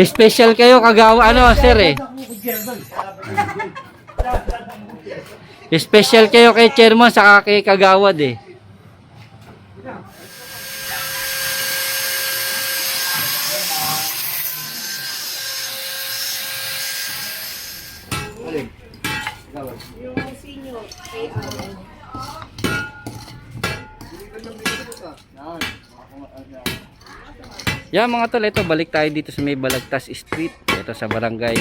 Special kayo kagawa ano sir eh. Special kayo kay chairman saka kay kagawad eh. Yung senior, kay Yan mga tol, ito balik tayo dito sa may Balagtas Street. Ito sa Barangay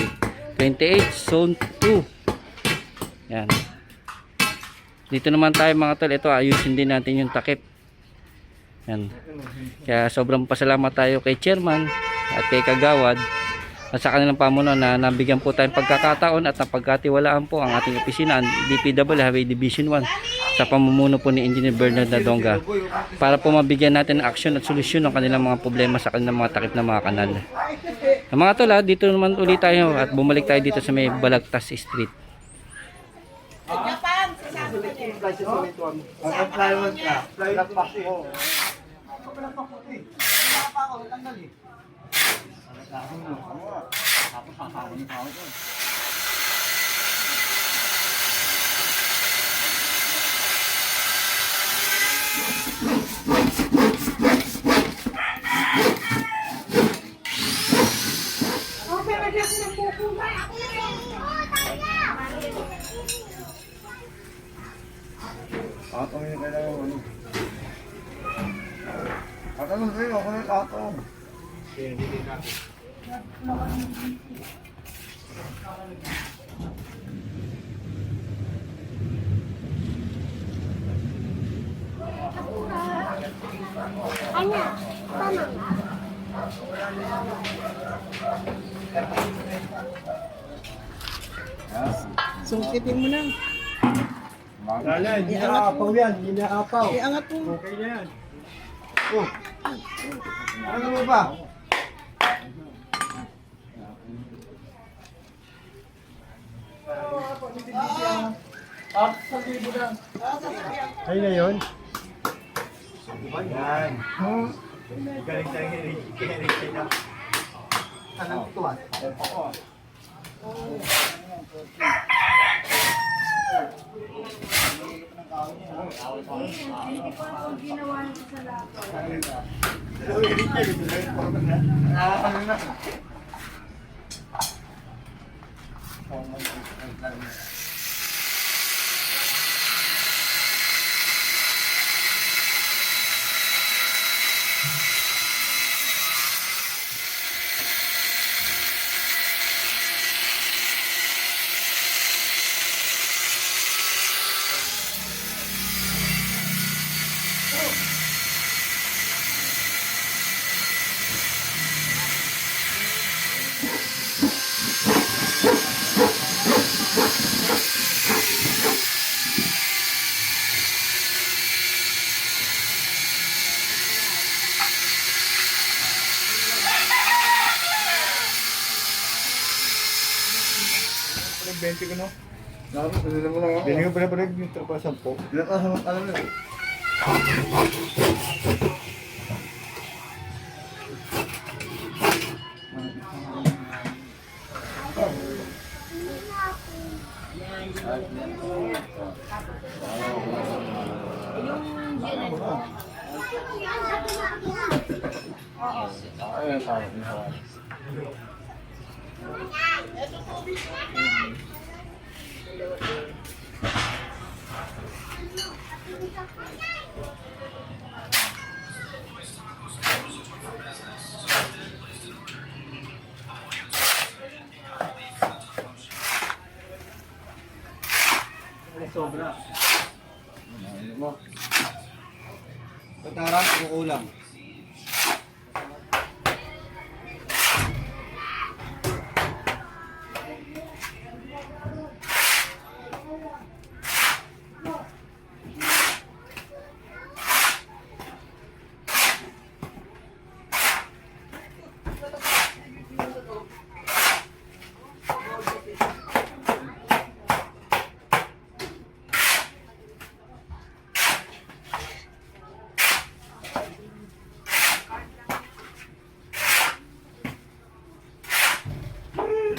28, Zone 2. Yan. Dito naman tayo mga tol, ito ayusin din natin yung takip. Yan. Kaya sobrang pasalamat tayo kay chairman at kay kagawad at sa kanilang pamuno na nabigyan po tayong pagkakataon at napagkatiwalaan po ang ating opisina, ang DPW Highway Division 1 sa pamumuno po ni Engineer Bernard Nadonga para po mabigyan natin ng aksyon at solusyon ng kanilang mga problema sa kanilang mga takip na mga kanal. Mga tol, dito naman ulit tayo at bumalik tayo dito sa may Balagtas Street. Atong yung kailangan ano. Atong sa'yo, ako na atong. Anya, tama. Sungkitin mo na. Magalan, hindi na apaw yan, hindi na apaw. Iangat mo. Okay na yan. Oh. Ano mo ba? Ay na yun? Yan. Galing tayo kay na. Anong tuwa? Oo. Ang 20 ko no? Bili ko pala yung trapo 10. Ilan ka sa ano na? Ayun, tawag na hawa. Sobra. Ano mo? Pataran o ulam?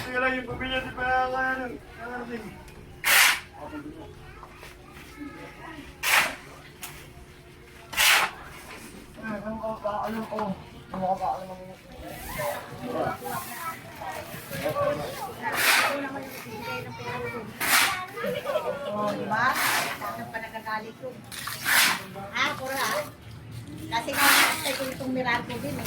Buti lang yung pamilya di pa kaya narating. Oh, di ba? Bakit pa nagagalit ko? Ah, pura. Kasi nga, ko itong Miracle din eh.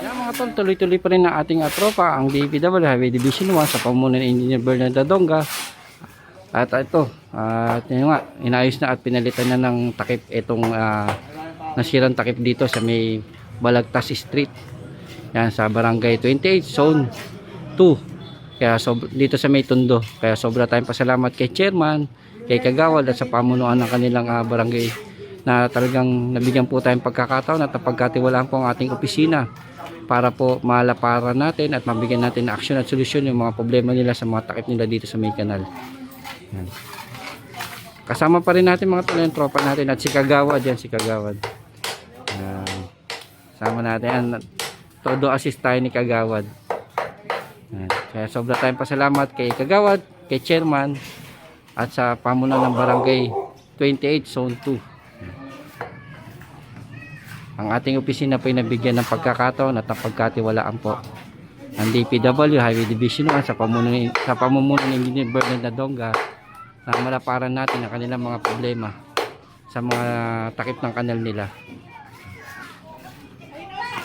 Yan mga tol, tuloy-tuloy pa rin ang ating tropa, ang DPW Highway Division 1 sa pamunuan ni Engineer Bernard Dadonga. At ito, yun nga, inayos na at pinalitan na ng takip itong nasirang takip dito sa may Balagtas Street. Yan sa Barangay 28 Zone 2. Kaya dito sa may Tondo. Kaya sobra tayong pasalamat kay Chairman, kay Kagawad at sa pamunuan ng kanilang barangay na talagang nabigyan po tayong pagkakataon at napagkatiwalaan po ang ating opisina para po malaparan natin at mabigyan natin ng aksyon at solusyon yung mga problema nila sa mga takip nila dito sa may kanal. Yan. Kasama pa rin natin mga tol yung tropa natin at si Kagawad yan, si Kagawad. Kasama natin yan. Todo assist tayo ni Kagawad. Yan. Kaya sobra tayong pasalamat kay Kagawad, kay Chairman at sa pamunuan ng Barangay 28 Zone 2. Ang ating opisina po ay nabigyan ng pagkakataon at ng pagkatiwalaan po ang DPW Highway Division 1 sa pamumuno ni Engineer Bernard Dadonga na malaparan natin ang kanilang mga problema sa mga takip ng kanal nila.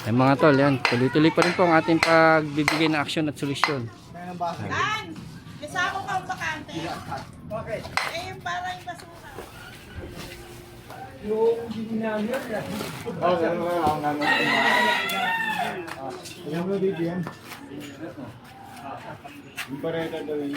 Ay mga tol, yan, tuloy-tuloy pa rin po ang ating pagbibigay ng aksyon at solusyon. Dan! Isa ako kang bakante. Bakit? Eh, yung parang basura. Ganun lang ang namin. Alam mo, Bibian? Yung pareta daw yun.